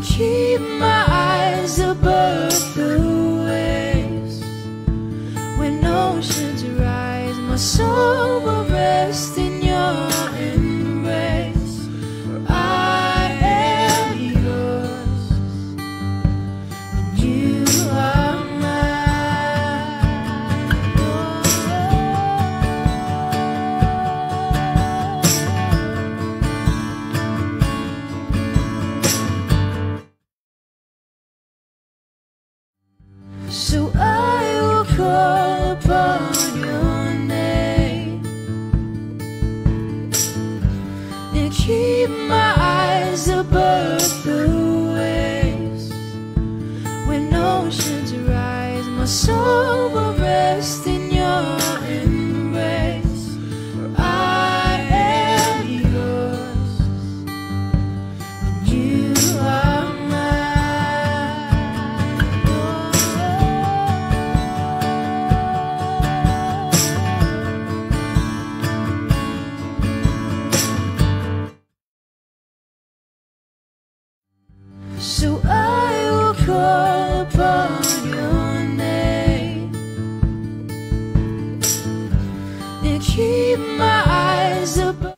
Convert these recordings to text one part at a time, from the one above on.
keep my eyes above the waves. When oceans rise, my soul will rest in your embrace. For I am yours, and you are so I will call upon your name and keep my eyes above the waves. When oceans rise, my soul will rest in your embrace. For I am yours, and you are so I will call upon your name and keep my eyes above.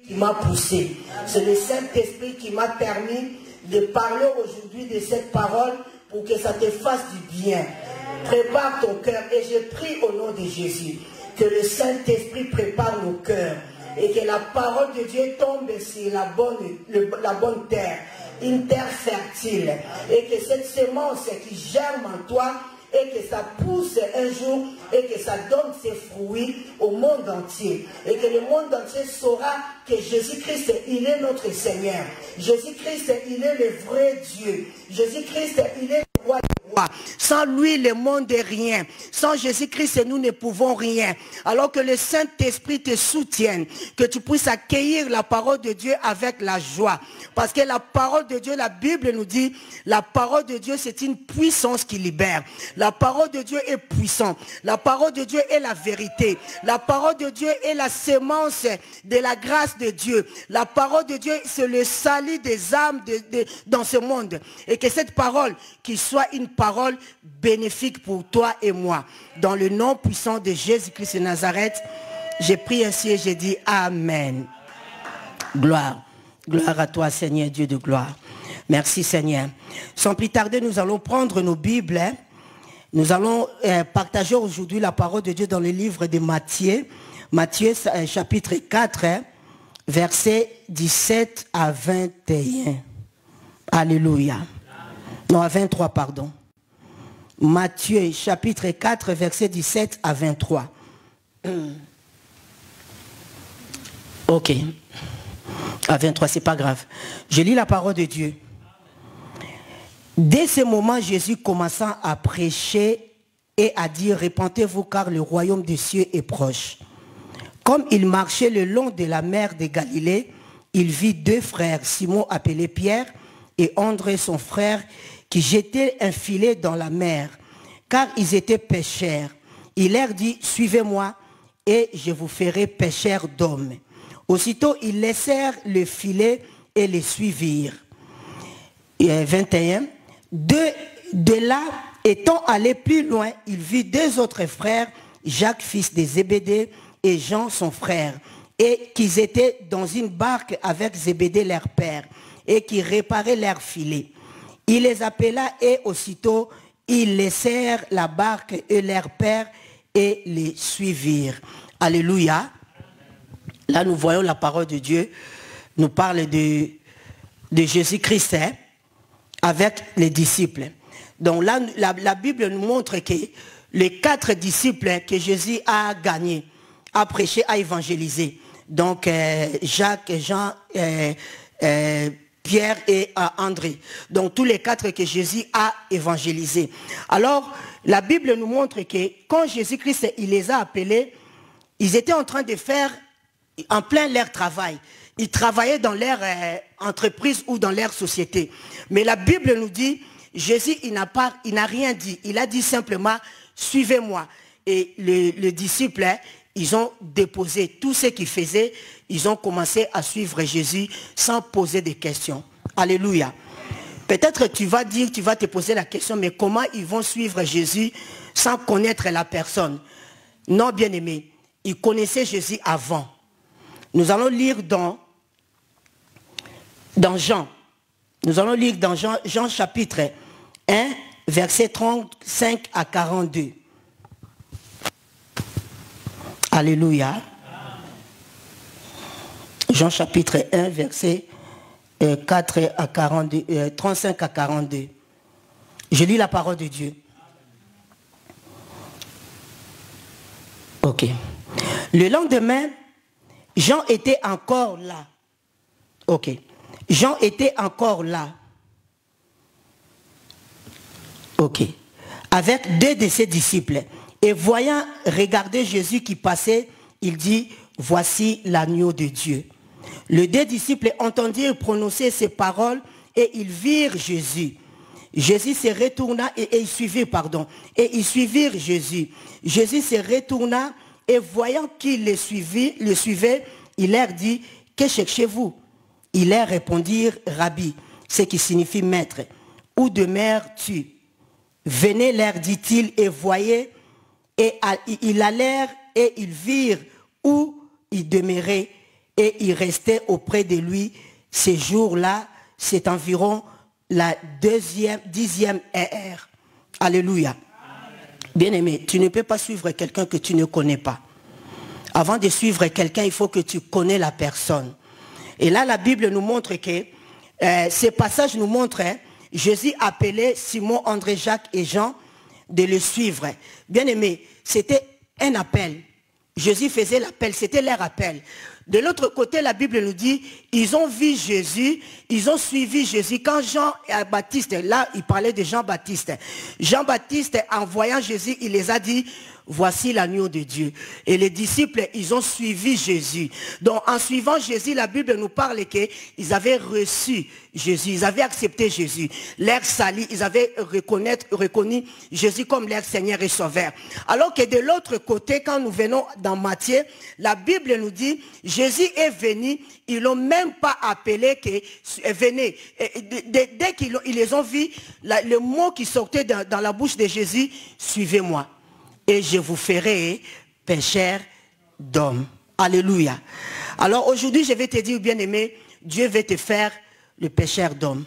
Qui m'a poussé. C'est le Saint-Esprit qui m'a permis de parler aujourd'hui de cette parole pour que ça te fasse du bien. Prépare ton cœur et je prie au nom de Jésus que le Saint-Esprit prépare nos cœurs et que la parole de Dieu tombe sur la bonne terre, une terre fertile, et que cette semence qui germe en toi et que ça pousse un jour et que ça donne ses fruits au monde entier. Et que le monde entier saura que Jésus-Christ, il est notre Seigneur. Jésus-Christ, il est le vrai Dieu. Jésus-Christ, il est le roi des rois. Sans lui, le monde est rien. Sans Jésus-Christ, nous ne pouvons rien. Alors que le Saint-Esprit te soutienne, que tu puisses accueillir la parole de Dieu avec la joie. Parce que la parole de Dieu, la Bible nous dit, la parole de Dieu, c'est une puissance qui libère. La parole de Dieu est puissante. La parole de Dieu est la vérité. La parole de Dieu est la sémence de la grâce de Dieu. La parole de Dieu, c'est le salut des âmes dans ce monde. Et que cette parole, qui soit une parole bénéfique pour toi et moi. Dans le nom puissant de Jésus-Christ de Nazareth, j'ai prié ainsi et j'ai dit Amen. Gloire. Gloire à toi, Seigneur, Dieu de gloire. Merci, Seigneur. Sans plus tarder, nous allons prendre nos Bibles. Nous allons partager aujourd'hui la parole de Dieu dans le livre de Matthieu. Matthieu, chapitre 4, versets 17 à 21. Alléluia. Non, à 23, pardon. Matthieu, chapitre 4, versets 17 à 23. Ok. À 23, c'est pas grave. Je lis la parole de Dieu. Dès ce moment, Jésus commença à prêcher et à dire, répentez-vous car le royaume des cieux est proche. Comme il marchait le long de la mer de Galilée, il vit deux frères, Simon appelé Pierre et André son frère, qui jetaient un filet dans la mer, car ils étaient pêcheurs. Il leur dit, suivez-moi et je vous ferai pêcheurs d'hommes. Aussitôt, ils laissèrent le filet et les suivirent. 21. De là, étant allé plus loin, il vit deux autres frères, Jacques, fils de Zébédée, et Jean, son frère, et qu'ils étaient dans une barque avec Zébédée, leur père, et qui réparaient leur filet. Il les appela et aussitôt, ils laissèrent la barque et leur père et les suivirent. Alléluia. Là, nous voyons la parole de Dieu nous parle de Jésus-Christ avec les disciples. Donc là, la Bible nous montre que les 4 disciples que Jésus a gagnés, a prêché, a évangélisé. Donc Jacques, Jean, Pierre et André. Donc tous les 4 que Jésus a évangélisés. Alors, la Bible nous montre que quand Jésus-Christ il les a appelés, ils étaient en train de faire en plein leur travail. Ils travaillaient dans leur entreprise ou dans leur société. Mais la Bible nous dit, Jésus, il n'a rien dit. Il a dit simplement, suivez-moi. Et les disciples, ils ont déposé tout ce qu'ils faisaient. Ils ont commencé à suivre Jésus sans poser de questions. Alléluia. Peut-être tu vas te poser la question, mais comment ils vont suivre Jésus sans connaître la personne? Non, bien-aimé, ils connaissaient Jésus avant. Nous allons lire dans Jean. Nous allons lire dans Jean chapitre 1, versets 35 à 42. Alléluia. Jean chapitre 1, verset 4 à 42, 35 à 42. Je lis la parole de Dieu. Ok. Le lendemain, Jean était encore là. Ok. Jean était encore là. Ok. Avec 2 de ses disciples. Et voyant regarder Jésus qui passait, il dit, voici l'agneau de Dieu. Les 2 disciples entendirent prononcer ces paroles et ils virent Jésus. Jésus se retourna et ils suivirent Jésus. Jésus se retourna et voyant qu'ils le suivaient, il leur dit, que cherchez-vous? Ils leur répondirent, Rabbi, ce qui signifie maître. Où demeures-tu? Venez, leur dit-il, et voyez. Et ils allèrent et ils virent où il demeurait et ils restaient auprès de lui. Ces jours-là, c'est environ la 10e heure. Alléluia. Bien-aimé, tu ne peux pas suivre quelqu'un que tu ne connais pas. Avant de suivre quelqu'un, il faut que tu connais la personne. Et là, la Bible nous montre que, ces passages nous montrent, Jésus appelait Simon, André, Jacques et Jean de le suivre. Bien-aimé, c'était un appel. Jésus faisait l'appel, c'était leur appel. De l'autre côté, la Bible nous dit, ils ont vu Jésus, ils ont suivi Jésus. Quand Jean-Baptiste, là, il parlait de Jean-Baptiste. Jean-Baptiste, en voyant Jésus, il les a dit, voici l'agneau de Dieu. Et les disciples, ils ont suivi Jésus. Donc, en suivant Jésus, la Bible nous parle qu'ils avaient reçu Jésus, ils avaient accepté Jésus. Leur salut, ils avaient reconnu Jésus comme leur Seigneur et Sauveur. Alors que de l'autre côté, quand nous venons dans Matthieu, la Bible nous dit, Jésus est venu, ils l'ont même pas appelé que venez. Dès qu'ils les ont vus, le mot qui sortait dans la bouche de Jésus, suivez-moi. Et je vous ferai pécheurs d'hommes. Alléluia. Alors aujourd'hui, je vais te dire, bien-aimé, Dieu veut te faire le pécheur d'hommes.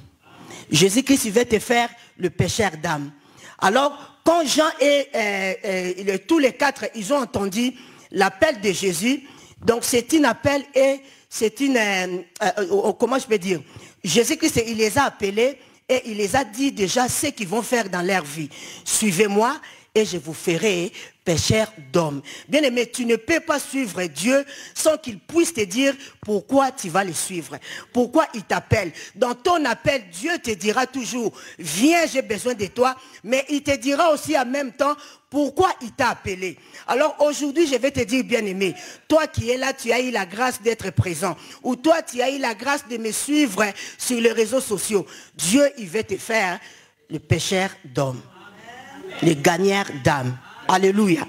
Jésus-Christ, il veut te faire le pécheur d'âme. Alors, quand Jean et tous les 4, ils ont entendu l'appel de Jésus, donc c'est un appel et c'est une... comment je peux dire? Jésus-Christ, il les a appelés et il les a dit déjà ce qu'ils vont faire dans leur vie. Suivez-moi et je vous ferai pécheurs d'hommes. Bien-aimé, tu ne peux pas suivre Dieu sans qu'il puisse te dire pourquoi tu vas le suivre. Pourquoi il t'appelle. Dans ton appel, Dieu te dira toujours, viens, j'ai besoin de toi. Mais il te dira aussi en même temps, pourquoi il t'a appelé. Alors aujourd'hui, je vais te dire, bien-aimé, toi qui es là, tu as eu la grâce d'être présent. Ou toi, tu as eu la grâce de me suivre sur les réseaux sociaux. Dieu, il veut te faire le pécheur d'hommes. Les gagnants d'âme. Alléluia.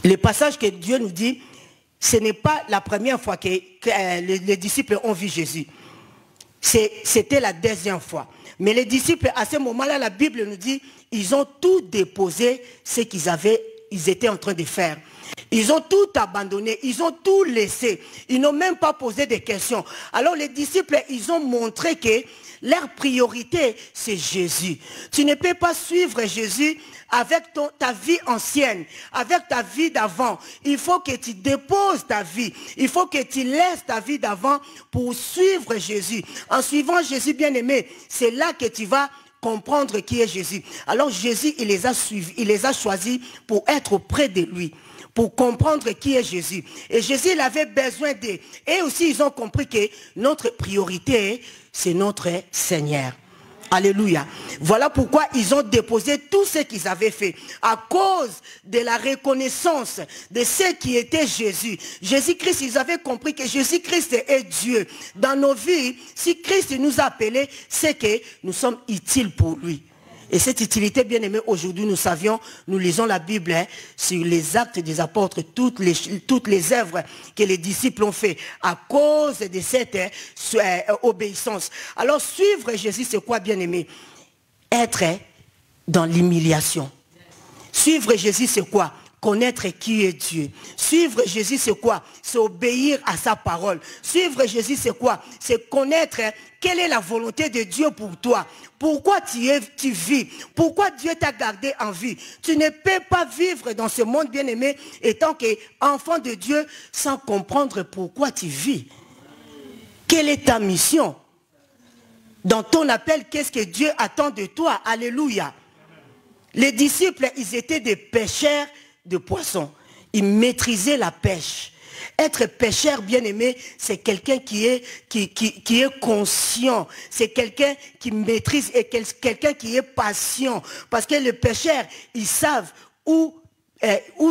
Le passage que Dieu nous dit, ce n'est pas la première fois que les disciples ont vu Jésus. C'était la deuxième fois. Mais les disciples, à ce moment-là, la Bible nous dit, ils ont tout déposé ce ils étaient en train de faire. Ils ont tout abandonné, ils ont tout laissé. Ils n'ont même pas posé de questions. Alors les disciples, ils ont montré que leur priorité, c'est Jésus. Tu ne peux pas suivre Jésus avec ta vie ancienne, avec ta vie d'avant. Il faut que tu déposes ta vie. Il faut que tu laisses ta vie d'avant pour suivre Jésus. En suivant Jésus, bien-aimé, c'est là que tu vas comprendre qui est Jésus. Alors Jésus, il les a suivis, il les a choisis pour être auprès de lui, pour comprendre qui est Jésus. Et Jésus, il avait besoin d'eux. Et aussi, ils ont compris que notre priorité, c'est notre Seigneur. Alléluia. Voilà pourquoi ils ont déposé tout ce qu'ils avaient fait. À cause de la reconnaissance de ce qui était Jésus. Jésus-Christ, ils avaient compris que Jésus-Christ est Dieu. Dans nos vies, si Christ nous a appelés, c'est que nous sommes utiles pour lui. Et cette utilité, bien aimée, aujourd'hui, nous savions, nous lisons la Bible hein, sur les actes des apôtres, toutes les œuvres que les disciples ont fait à cause de cette obéissance. Alors, suivre Jésus, c'est quoi, bien aimé? Être dans l'humiliation. Suivre Jésus, c'est quoi? Connaître qui est Dieu. Suivre Jésus, c'est quoi? C'est obéir à sa parole. Suivre Jésus, c'est quoi? C'est connaître quelle est la volonté de Dieu pour toi. Pourquoi tu vis? Pourquoi Dieu t'a gardé en vie? Tu ne peux pas vivre dans ce monde bien-aimé étant qu'enfant de Dieu sans comprendre pourquoi tu vis. Quelle est ta mission? Dans ton appel, qu'est-ce que Dieu attend de toi? Alléluia. Les disciples, ils étaient des pêcheurs de poissons. Ils maîtrisaient la pêche. Être pêcheur bien-aimé, c'est quelqu'un qui est conscient. C'est quelqu'un qui maîtrise et quelqu'un qui est patient. Parce que les pêcheurs, ils savent où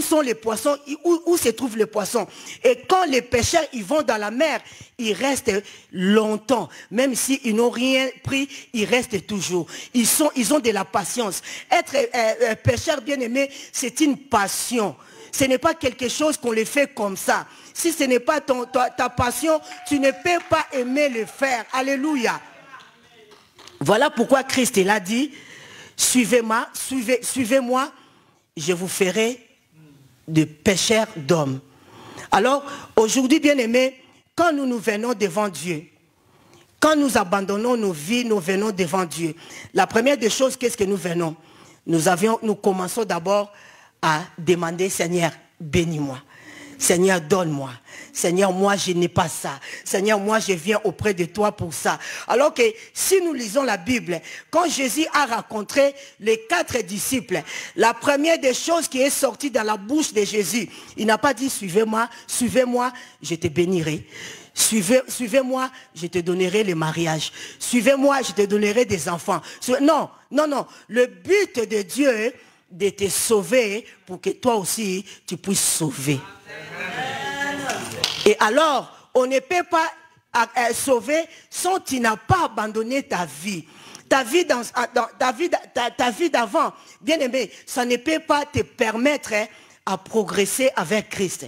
sont les poissons, où se trouvent les poissons. Et quand les pêcheurs ils vont dans la mer, ils restent longtemps. Même s'ils n'ont rien pris, ils restent toujours. Ils ont de la patience. Être pêcheur bien-aimé, c'est une passion. Ce n'est pas quelque chose qu'on le fait comme ça. Si ce n'est pas ta passion, tu ne peux pas aimer le faire. Alléluia. Voilà pourquoi Christ il a dit, suivez-moi, suivez-moi, je vous ferai de pêcheurs d'hommes. Alors, aujourd'hui, bien-aimés, quand nous venons devant Dieu, quand nous abandonnons nos vies, nous venons devant Dieu. La première des choses, qu'est-ce que nous venons? Nous commençons d'abord à demander, Seigneur, bénis-moi. Seigneur, donne-moi. Seigneur, moi, je n'ai pas ça. Seigneur, moi, je viens auprès de toi pour ça. Alors que si nous lisons la Bible, quand Jésus a rencontré les 4 disciples, la première des choses qui est sortie dans la bouche de Jésus, il n'a pas dit, suivez-moi, suivez-moi, je te bénirai. Suivez-moi, je te donnerai le mariage. Suivez-moi, je te donnerai des enfants. Non, non, non. Le but de Dieu, de te sauver pour que toi aussi, tu puisses sauver. Et alors, on ne peut pas sauver sans tu n'as pas abandonné ta vie. Ta vie d'avant, bien aimé, ça ne peut pas te permettre à progresser avec Christ.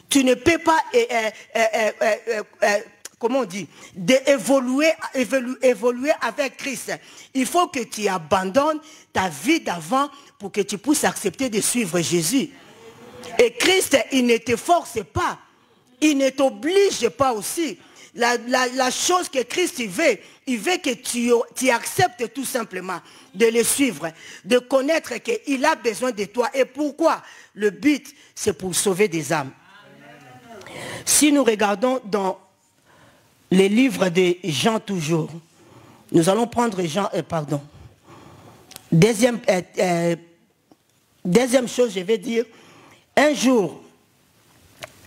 Tu ne peux pas, comment on dit, évoluer avec Christ. Il faut que tu abandonnes ta vie d'avant pour que tu puisses accepter de suivre Jésus. Et Christ, il ne te force pas. Il ne t'oblige pas aussi. La chose que Christ il veut que tu acceptes tout simplement de le suivre, de connaître qu'il a besoin de toi. Et pourquoi? Le but, c'est pour sauver des âmes. Si nous regardons dans les livres de Jean toujours, nous allons prendre Jean, Deuxième chose, je vais dire, un jour,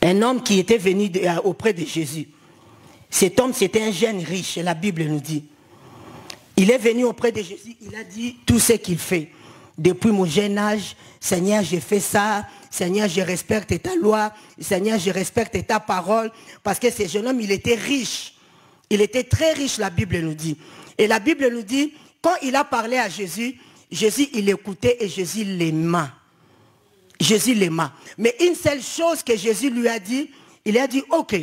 un homme qui était venu auprès de Jésus. Cet homme, c'était un jeune riche, la Bible nous dit. Il est venu auprès de Jésus, il a dit tout ce qu'il fait. Depuis mon jeune âge, Seigneur, j'ai fait ça. Seigneur, je respecte ta loi. Seigneur, je respecte ta parole. Parce que ce jeune homme, il était riche. Il était très riche, la Bible nous dit. Et la Bible nous dit, quand il a parlé à Jésus, Jésus, il écoutait et Jésus l'aima. Jésus l'aima. Mais une seule chose que Jésus lui a dit, il a dit, ok,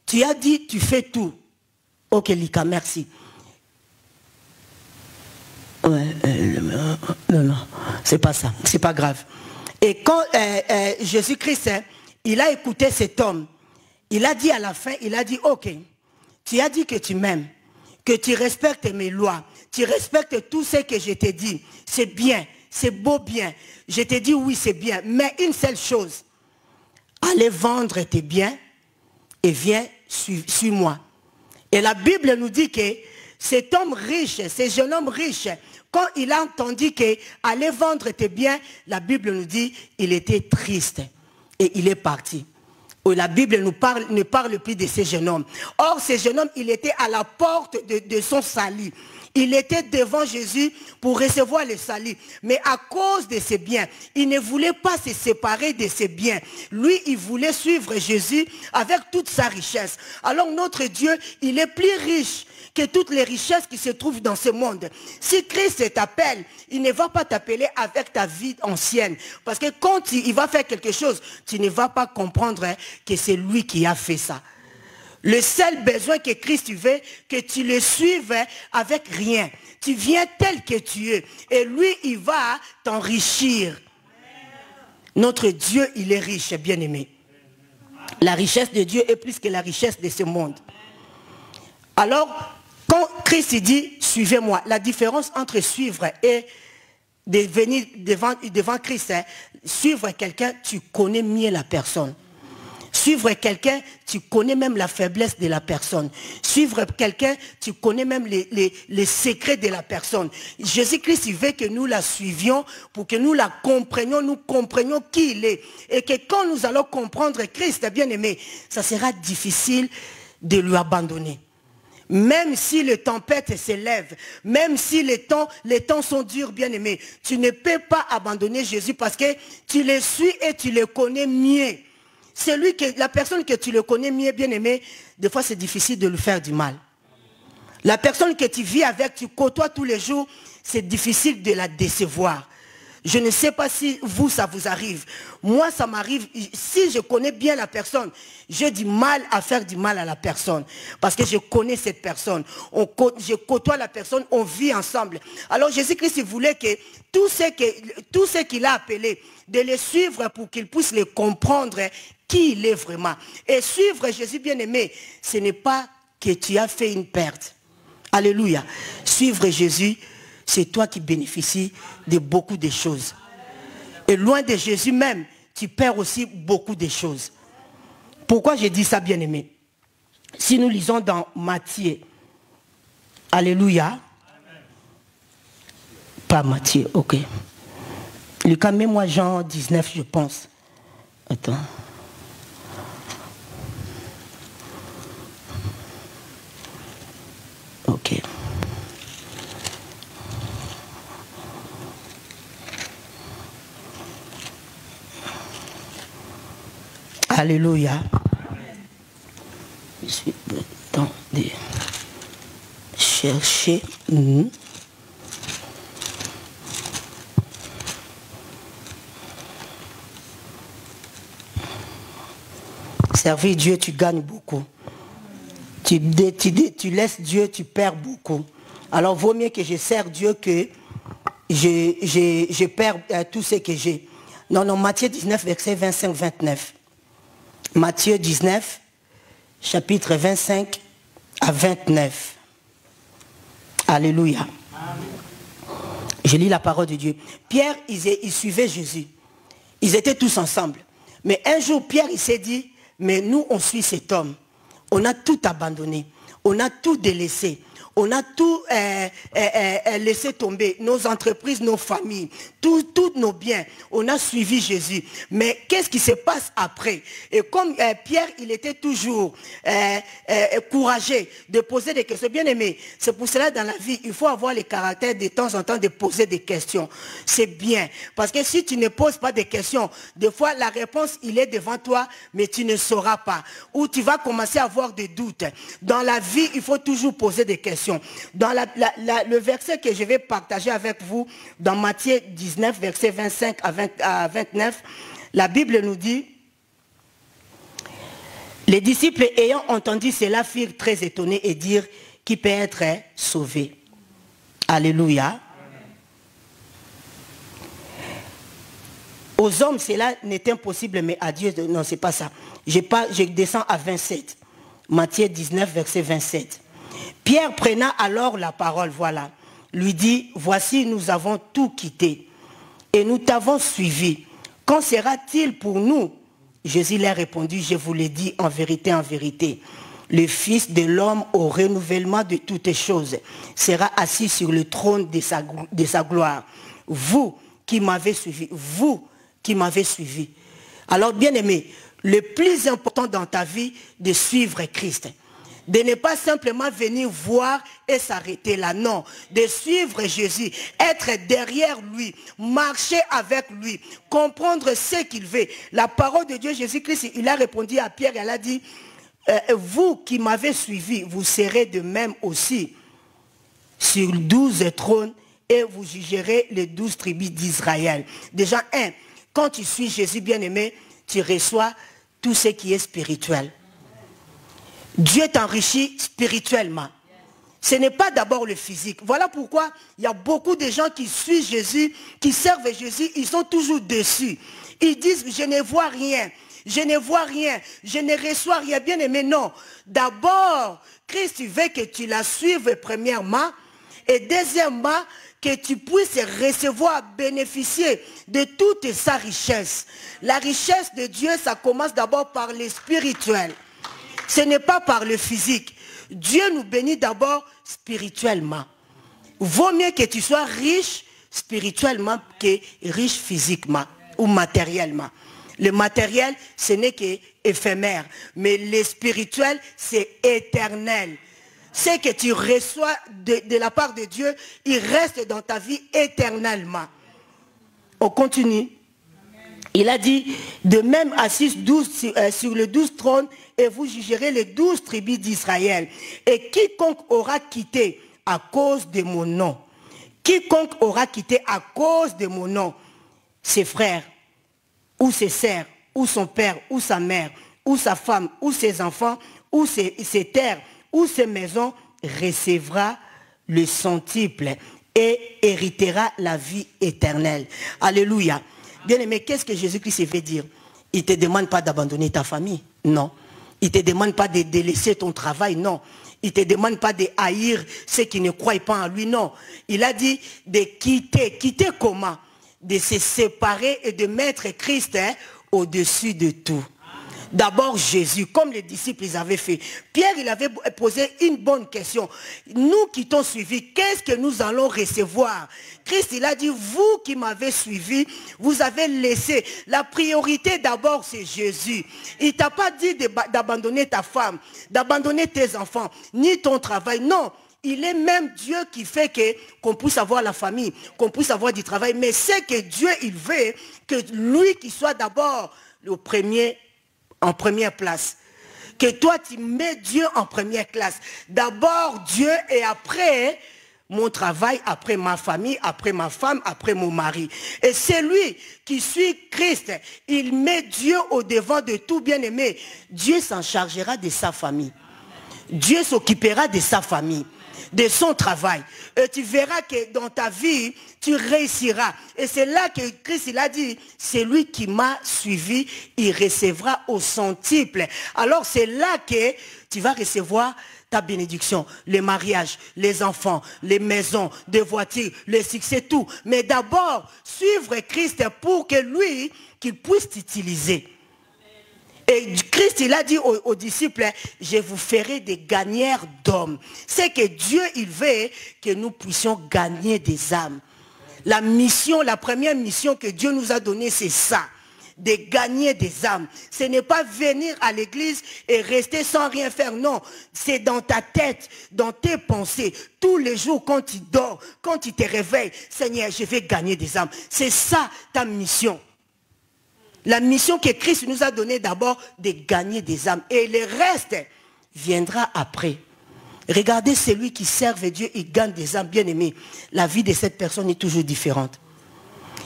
tu as dit, tu fais tout. Ok, Lika, merci. Non, c'est pas ça, c'est pas grave. Et quand Jésus-Christ, il a écouté cet homme, il a dit à la fin, il a dit, ok, tu as dit que tu m'aimes, que tu respectes mes lois, tu respectes tout ce que je t'ai dit, c'est bien, c'est beau bien. Je t'ai dit oui, c'est bien, mais une seule chose, allez vendre tes biens et viens, suis-moi. Et la Bible nous dit que cet homme riche, ce jeune homme riche, quand il a entendu que allez vendre tes biens, la Bible nous dit il était triste et il est parti. La Bible ne parle plus de ce jeune homme. Or, ce jeune homme, il était à la porte de son salut. Il était devant Jésus pour recevoir le salut. Mais à cause de ses biens, il ne voulait pas se séparer de ses biens. Lui, il voulait suivre Jésus avec toute sa richesse. Alors notre Dieu, il est plus riche que toutes les richesses qui se trouvent dans ce monde. Si Christ t'appelle, il ne va pas t'appeler avec ta vie ancienne. Parce que quand il va faire quelque chose, tu ne vas pas comprendre que c'est lui qui a fait ça. Le seul besoin que Christ veut, que tu le suives avec rien. Tu viens tel que tu es. Et lui, il va t'enrichir. Notre Dieu, il est riche, bien-aimé. La richesse de Dieu est plus que la richesse de ce monde. Alors, quand Christ dit, suivez-moi, la différence entre suivre et de venir devant Christ, suivre quelqu'un, tu connais mieux la personne. Suivre quelqu'un, tu connais même la faiblesse de la personne. Suivre quelqu'un, tu connais même les secrets de la personne. Jésus-Christ, il veut que nous la suivions pour que nous la comprenions, nous comprenions qui il est. Et que quand nous allons comprendre Christ, bien-aimé, ça sera difficile de lui abandonner. Même si les tempêtes s'élèvent, même si les temps sont durs, bien-aimé, tu ne peux pas abandonner Jésus parce que tu le suis et tu le connais mieux. La personne que tu le connais mieux, bien-aimé, des fois c'est difficile de lui faire du mal. La personne que tu vis avec, tu côtoies tous les jours, c'est difficile de la décevoir. Je ne sais pas si vous, ça vous arrive. Moi, ça m'arrive. Si je connais bien la personne, j'ai du mal à faire du mal à la personne. Parce que je connais cette personne. Je côtoie la personne, on vit ensemble. Alors Jésus-Christ, il voulait que tout ce qu'il a appelé, de les suivre pour qu'ils puissent les comprendre qui il est vraiment. Et suivre Jésus bien-aimé, ce n'est pas que tu as fait une perte. Alléluia. Suivre Jésus, c'est toi qui bénéficies de beaucoup de choses. Et loin de Jésus même, tu perds aussi beaucoup de choses. Pourquoi je dis ça, bien-aimé? Si nous lisons dans Matthieu, alléluia. Pas Matthieu, ok. Lucas, mets-moi Jean 19, je pense. Attends. Ok. Alléluia. Je suis en train de chercher. Servir Dieu, tu gagnes beaucoup. Tu laisses Dieu, tu perds beaucoup. Alors, vaut mieux que je sers Dieu que je perds tout ce que j'ai. Non, Matthieu 19, verset 25-29. Matthieu 19, chapitre 25 à 29. Alléluia. Amen. Je lis la parole de Dieu. Pierre, il suivait Jésus. Ils étaient tous ensemble. Mais un jour, Pierre, il s'est dit, mais nous, on suit cet homme. On a tout abandonné. On a tout délaissé. On a tout laissé tomber. Nos entreprises, nos familles, tous nos biens. On a suivi Jésus. Mais qu'est-ce qui se passe après? Et comme Pierre, il était toujours courageux de poser des questions. Bien aimé, c'est pour cela dans la vie, il faut avoir le caractère de temps en temps de poser des questions. C'est bien. Parce que si tu ne poses pas des questions, des fois la réponse, il est devant toi, mais tu ne sauras pas. Ou tu vas commencer à avoir des doutes. Dans la vie, il faut toujours poser des questions. Dans le verset que je vais partager avec vous, dans Matthieu 19, verset 25 à 29, la Bible nous dit, les disciples ayant entendu cela furent très étonnés et dirent, qui peut être sauvé? Alléluia. Aux hommes, cela n'est impossible, mais à Dieu, non, c'est pas ça. Je descends à 27. Matthieu 19, verset 27. Pierre prenant alors la parole, voilà, lui dit, voici, nous avons tout quitté et nous t'avons suivi. Qu'en sera-t-il pour nous? Jésus leur répondu, je vous l'ai dit en vérité, le Fils de l'homme au renouvellement de toutes choses sera assis sur le trône de sa gloire. Vous qui m'avez suivi, Alors bien aimé, le plus important dans ta vie, de suivre Christ. De ne pas simplement venir voir et s'arrêter là, non. De suivre Jésus, être derrière lui, marcher avec lui, comprendre ce qu'il veut. La parole de Dieu, Jésus-Christ, il a répondu à Pierre, elle a dit, vous qui m'avez suivi, vous serez de même aussi sur 12 trônes et vous jugerez les 12 tribus d'Israël. Déjà, quand tu suis Jésus bien-aimé, tu reçois tout ce qui est spirituel. Dieu t'enrichit spirituellement. Ce n'est pas d'abord le physique. Voilà pourquoi il y a beaucoup de gens qui suivent Jésus, qui servent Jésus, ils sont toujours dessus. Ils disent, je ne vois rien, je ne vois rien, je ne reçois rien. Bien aimé, non. D'abord, Christ veut que tu la suives premièrement, et deuxièmement, que tu puisses recevoir, bénéficier de toute sa richesse. La richesse de Dieu, ça commence d'abord par le spirituel. Ce n'est pas par le physique. Dieu nous bénit d'abord spirituellement. Vaut mieux que tu sois riche spirituellement que riche physiquement ou matériellement. Le matériel, ce n'est qu'éphémère. Mais le spirituel, c'est éternel. Ce que tu reçois de la part de Dieu, il reste dans ta vie éternellement. On continue. Il a dit, de même assis sur les 12 trônes, et vous jugerez les 12 tribus d'Israël. Et quiconque aura quitté à cause de mon nom, quiconque aura quitté à cause de mon nom, ses frères, ou ses sœurs, ou son père, ou sa mère, ou sa femme, ou ses enfants, ou ses terres, ou ses maisons, recevra le centuple et héritera la vie éternelle. Alléluia. Bien-aimé, qu'est-ce que Jésus-Christ veut dire? Il ne te demande pas d'abandonner ta famille, non. Il ne te demande pas de délaisser ton travail, non. Il ne te demande pas de haïr ceux qui ne croient pas en lui, non. Il a dit de quitter. Quitter comment? De se séparer et de mettre Christ au-dessus de tout. D'abord Jésus, comme les disciples ils avaient fait. Pierre, il avait posé une bonne question. Nous qui t'ont suivi, qu'est-ce que nous allons recevoir? Christ, il a dit, vous qui m'avez suivi, vous avez laissé. La priorité d'abord, c'est Jésus. Il ne t'a pas dit d'abandonner ta femme, d'abandonner tes enfants, ni ton travail. Non, il est même Dieu qui fait qu'on puisse avoir la famille, qu'on puisse avoir du travail. Mais c'est que Dieu, il veut que lui qui soit d'abord le premier, en première place. Que toi, tu mets Dieu en première classe. D'abord Dieu et après mon travail, après ma famille, après ma femme, après mon mari. Et c'est lui qui suit Christ. Il met Dieu au devant de tout, bien-aimé. Dieu s'en chargera de sa famille. Dieu s'occupera de sa famille, de son travail. Et tu verras que dans ta vie, tu réussiras. Et c'est là que Christ il a dit, c'est lui qui m'a suivi, il recevra au centuple. Alors c'est là que tu vas recevoir ta bénédiction, les mariages, les enfants, les maisons, des voitures, le succès, tout. Mais d'abord, suivre Christ pour que lui, qu'il puisse t'utiliser. Et Christ, il a dit aux disciples, je vous ferai des gagneurs d'hommes. C'est que Dieu, il veut que nous puissions gagner des âmes. La mission, la première mission que Dieu nous a donnée, c'est ça. De gagner des âmes. Ce n'est pas venir à l'église et rester sans rien faire. Non, c'est dans ta tête, dans tes pensées. Tous les jours, quand tu dors, quand tu te réveilles, Seigneur, je vais gagner des âmes. C'est ça ta mission. La mission que Christ nous a donnée d'abord, de gagner des âmes. Et le reste viendra après. Regardez celui qui sert Dieu, il gagne des âmes, bien aimés. La vie de cette personne est toujours différente.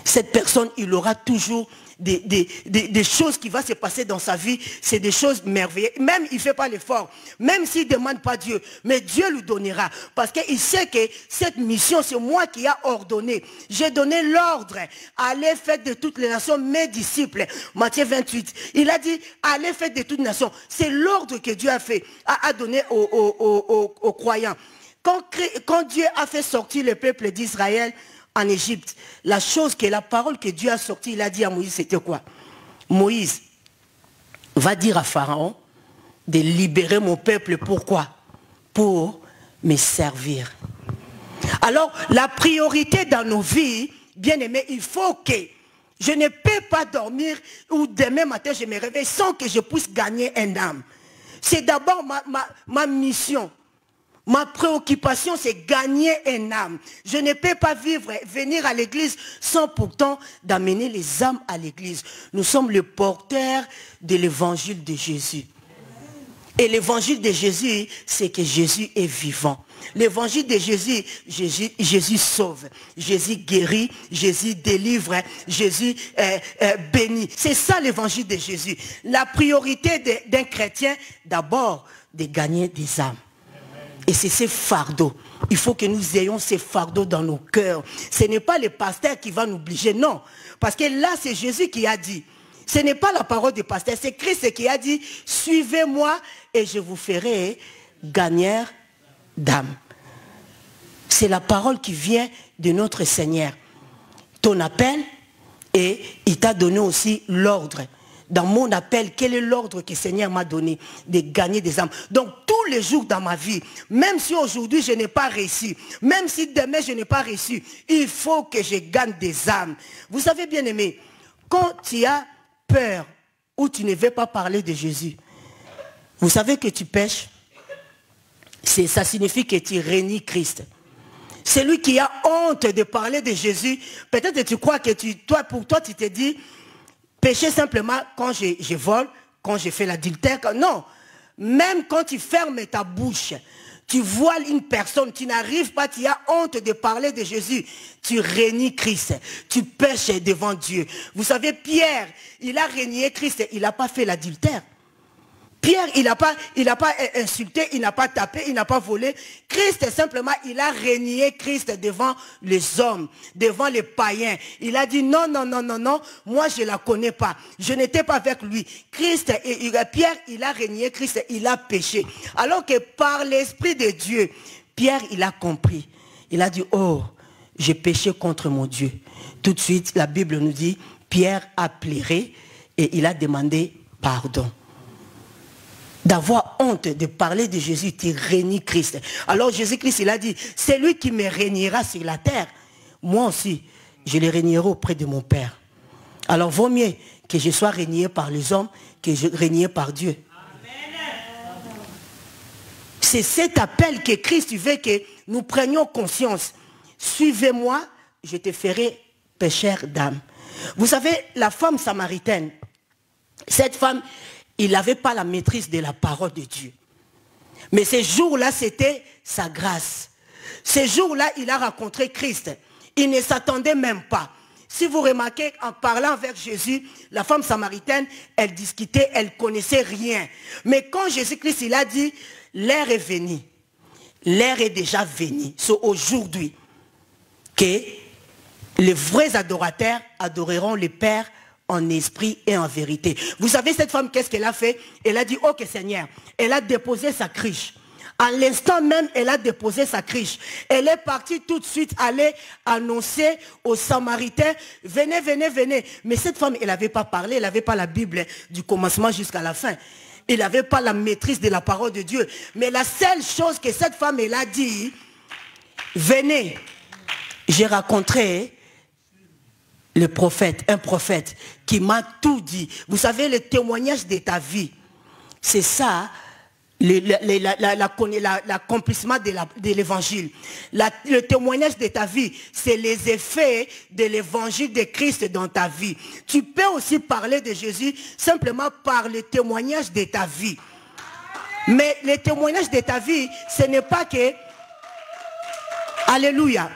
Cette personne, il aura toujours des choses qui vont se passer dans sa vie. C'est des choses merveilleuses. Même il ne fait pas l'effort. Même s'il ne demande pas Dieu. Mais Dieu lui donnera. Parce qu'il sait que cette mission, c'est moi qui ai ordonné. J'ai donné l'ordre. Allez faire de toutes les nations mes disciples. Matthieu 28. Il a dit, allez faire de toutes les nations. C'est l'ordre que Dieu a fait, a donné aux croyants. Quand Dieu a fait sortir le peuple d'Israël en Égypte, la chose que la parole que Dieu a sortie, il a dit à Moïse, c'était quoi? Moïse va dire à Pharaon de libérer mon peuple. Pourquoi? Pour me servir. Alors, la priorité dans nos vies, bien aimés, il faut que Je ne peux pas dormir ou demain matin je me réveille sans que je puisse gagner un âme. C'est d'abord ma mission. Ma préoccupation, c'est gagner un âme. Je ne peux pas venir à l'église sans pourtant d'amener les âmes à l'église. Nous sommes les porteurs de l'évangile de Jésus. Et l'évangile de Jésus, c'est que Jésus est vivant. L'évangile de Jésus, Jésus sauve, Jésus guérit, Jésus délivre, Jésus bénit. C'est ça l'évangile de Jésus. La priorité d'un chrétien, d'abord, de gagner des âmes. Et c'est ces fardeaux. Il faut que nous ayons ces fardeaux dans nos cœurs. Ce n'est pas le pasteur qui va nous obliger, non. Parce que là, c'est Jésus qui a dit. Ce n'est pas la parole du pasteur, c'est Christ qui a dit, suivez-moi et je vous ferai gagner d'âme. C'est la parole qui vient de notre Seigneur. Ton appel, et il t'a donné aussi l'ordre. Dans mon appel, quel est l'ordre que le Seigneur m'a donné? De gagner des âmes. Donc tous les jours dans ma vie, même si aujourd'hui je n'ai pas réussi, même si demain je n'ai pas réussi, il faut que je gagne des âmes. Vous savez bien aimé, quand tu as peur ou tu ne veux pas parler de Jésus, vous savez que tu pêches, ça signifie que tu renies Christ. Celui qui a honte de parler de Jésus, peut-être que tu crois que pour toi tu te dis, pécher simplement quand je vole, quand je fais l'adultère. Non, même quand tu fermes ta bouche, tu voiles une personne, tu n'arrives pas, tu as honte de parler de Jésus, tu renies Christ, tu pêches devant Dieu. Vous savez, Pierre, il a renié Christ, il n'a pas fait l'adultère. Pierre, il n'a pas insulté, il n'a pas tapé, il n'a pas volé. Christ, simplement, il a renié Christ devant les hommes, devant les païens. Il a dit non, non, non, non, non, moi je ne la connais pas. Je n'étais pas avec lui. Christ, Pierre, il a renié Christ, il a péché. Alors que par l'Esprit de Dieu, Pierre, il a compris. Il a dit, oh, j'ai péché contre mon Dieu. Tout de suite, la Bible nous dit, Pierre a pleuré et il a demandé pardon. D'avoir honte de parler de Jésus, tu renies Christ. Alors Jésus-Christ, il a dit, c'est lui qui me régnera sur la terre. Moi aussi, je le régnerai auprès de mon Père. Alors vaut mieux que je sois régné par les hommes que je régné par Dieu. C'est cet appel que Christ veut que nous prenions conscience. Suivez-moi, je te ferai pécheur d'âme. Vous savez, la femme samaritaine, cette femme, il n'avait pas la maîtrise de la parole de Dieu. Mais ces jours-là, c'était sa grâce. Ces jours-là, il a rencontré Christ. Il ne s'attendait même pas. Si vous remarquez, en parlant avec Jésus, la femme samaritaine, elle discutait, elle ne connaissait rien. Mais quand Jésus-Christ, il a dit, l'heure est venue. L'heure est déjà venue. C'est aujourd'hui que les vrais adorateurs adoreront le Père en esprit et en vérité. Vous savez, cette femme, qu'est-ce qu'elle a fait? Elle a dit, ok Seigneur, elle a déposé sa cruche. À l'instant même, elle a déposé sa cruche. Elle est partie tout de suite aller annoncer aux Samaritains, venez, venez, venez. Mais cette femme, elle n'avait pas parlé, elle n'avait pas la Bible du commencement jusqu'à la fin. Elle n'avait pas la maîtrise de la parole de Dieu. Mais la seule chose que cette femme, elle a dit, venez, j'ai rencontré le prophète, un prophète qui m'a tout dit. Vous savez, le témoignage de ta vie, c'est ça, l'accomplissement de l'évangile. Le témoignage de ta vie, c'est les effets de l'évangile de Christ dans ta vie. Tu peux aussi parler de Jésus simplement par le témoignage de ta vie. Mais le témoignage de ta vie, ce n'est pas que... Alléluia.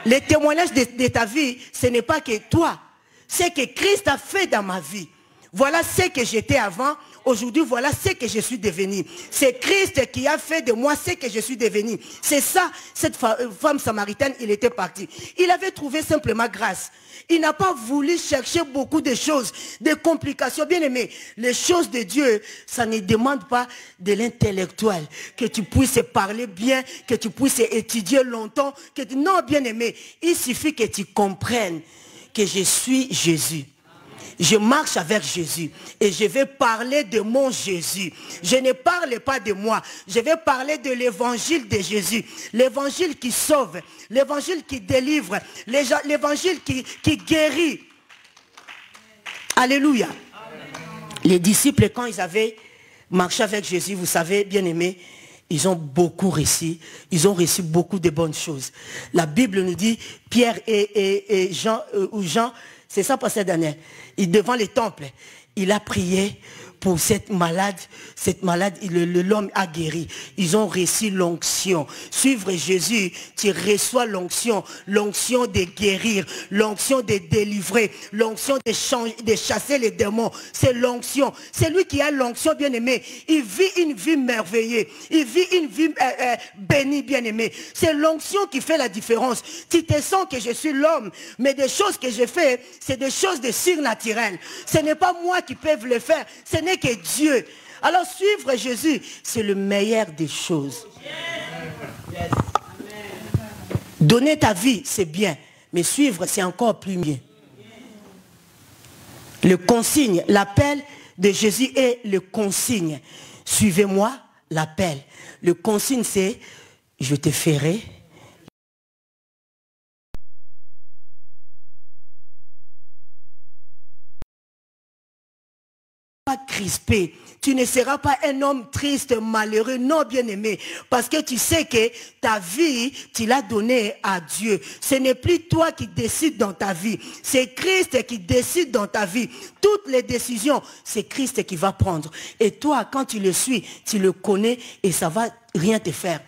Le témoignage de ta vie, ce n'est pas que toi. C'est que Christ a fait dans ma vie. Voilà ce que j'étais avant. Aujourd'hui, voilà ce que je suis devenu. C'est Christ qui a fait de moi ce que je suis devenu. C'est ça, cette femme samaritaine, il était parti. Il avait trouvé simplement grâce. Il n'a pas voulu chercher beaucoup de choses, des complications. Bien aimé, les choses de Dieu, ça ne demande pas de l'intellectuel. Que tu puisses parler bien, que tu puisses étudier longtemps. Non, bien aimé, il suffit que tu comprennes que je suis Jésus. Je marche avec Jésus et je vais parler de mon Jésus. Je ne parle pas de moi. Je vais parler de l'évangile de Jésus. L'évangile qui sauve, l'évangile qui délivre, l'évangile qui guérit. Alléluia. Les disciples, quand ils avaient marché avec Jésus, vous savez, bien aimé, ils ont beaucoup réussi. Ils ont réussi beaucoup de bonnes choses. La Bible nous dit, Pierre et Jean, c'est ça, pasteur Daniel, devant les temples, il a prié pour cette malade, l'homme a guéri. Ils ont reçu l'onction. Suivre Jésus, tu reçois l'onction de guérir, l'onction de délivrer, l'onction de chasser les démons. C'est l'onction. C'est lui qui a l'onction, bien aimé. Il vit une vie merveilleuse. Il vit une vie bénie, bien aimé. C'est l'onction qui fait la différence. Tu te sens que je suis l'homme, mais des choses que je fais, c'est des choses de surnaturelles. Ce n'est pas moi qui peux le faire. Ce n'est que Dieu. Alors suivre Jésus, c'est le meilleur des choses. Donner ta vie, c'est bien. Mais suivre, c'est encore plus mieux. Le consigne, l'appel de Jésus est le consigne. Suivez-moi, l'appel. Le consigne, c'est je te ferai. Pas crispé, tu ne seras pas un homme triste, malheureux, non bien aimé, parce que tu sais que ta vie, tu l'as donnée à Dieu. Ce n'est plus toi qui décides dans ta vie, c'est Christ qui décide dans ta vie. Toutes les décisions, c'est Christ qui va prendre. Et toi, quand tu le suis, tu le connais et ça va rien te faire.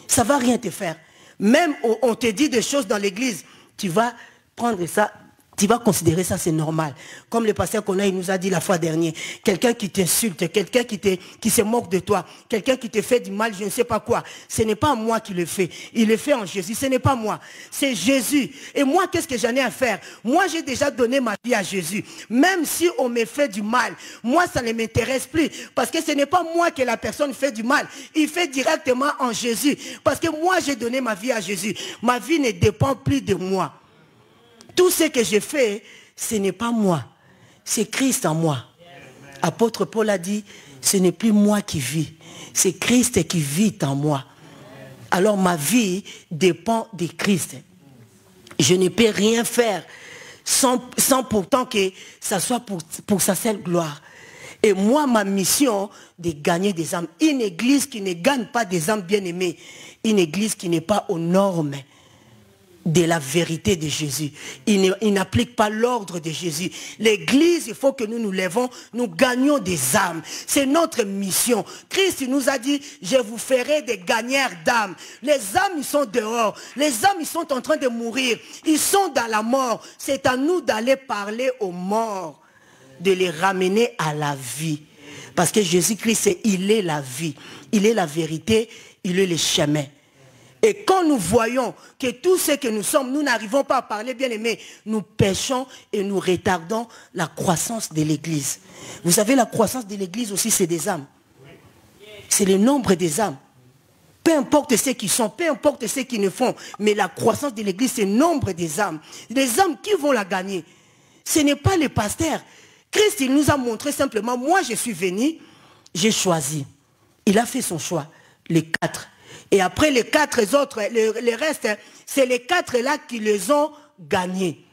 Ça va rien te faire. Même on te dit des choses dans l'église, tu vas prendre ça. Tu vas considérer ça, c'est normal. Comme le pasteur qu'on a, il nous a dit la fois dernière, quelqu'un qui t'insulte, quelqu'un qui se moque de toi, quelqu'un qui te fait du mal, je ne sais pas quoi. Ce n'est pas moi qui le fais. Il le fait en Jésus. Ce n'est pas moi. C'est Jésus. Et moi, qu'est-ce que j'en ai à faire? Moi, j'ai déjà donné ma vie à Jésus. Même si on me fait du mal, moi, ça ne m'intéresse plus. Parce que ce n'est pas moi que la personne fait du mal. Il fait directement en Jésus. Parce que moi, j'ai donné ma vie à Jésus. Ma vie ne dépend plus de moi. Tout ce que j'ai fait, ce n'est pas moi. C'est Christ en moi. Apôtre Paul a dit, ce n'est plus moi qui vis. C'est Christ qui vit en moi. Alors ma vie dépend de Christ. Je ne peux rien faire sans pourtant que ça soit pour sa seule gloire. Et moi, ma mission, de gagner des âmes. Une église qui ne gagne pas des âmes bien-aimées. Une église qui n'est pas aux normes de la vérité de Jésus. Il n'applique pas l'ordre de Jésus. L'église, il faut que nous nous lèvons, nous gagnons des âmes. C'est notre mission. Christ nous a dit, je vous ferai des gagneurs d'âmes. Les âmes, ils sont dehors. Les âmes, ils sont en train de mourir. Ils sont dans la mort. C'est à nous d'aller parler aux morts, de les ramener à la vie. Parce que Jésus-Christ, il est la vie. Il est la vérité. Il est le chemin. Et quand nous voyons que tout ce que nous sommes, nous n'arrivons pas à parler, bien aimé, nous péchons et nous retardons la croissance de l'église. Vous savez, la croissance de l'église aussi, c'est des âmes. C'est le nombre des âmes. Peu importe ceux qui sont, peu importe ceux qui ne font, mais la croissance de l'église, c'est le nombre des âmes. Les âmes qui vont la gagner. Ce n'est pas les pasteurs. Christ, il nous a montré simplement, moi je suis venu, j'ai choisi. Il a fait son choix, les 4. Et après les 4 autres, les restes, c'est les 4 là qui les ont gagnés.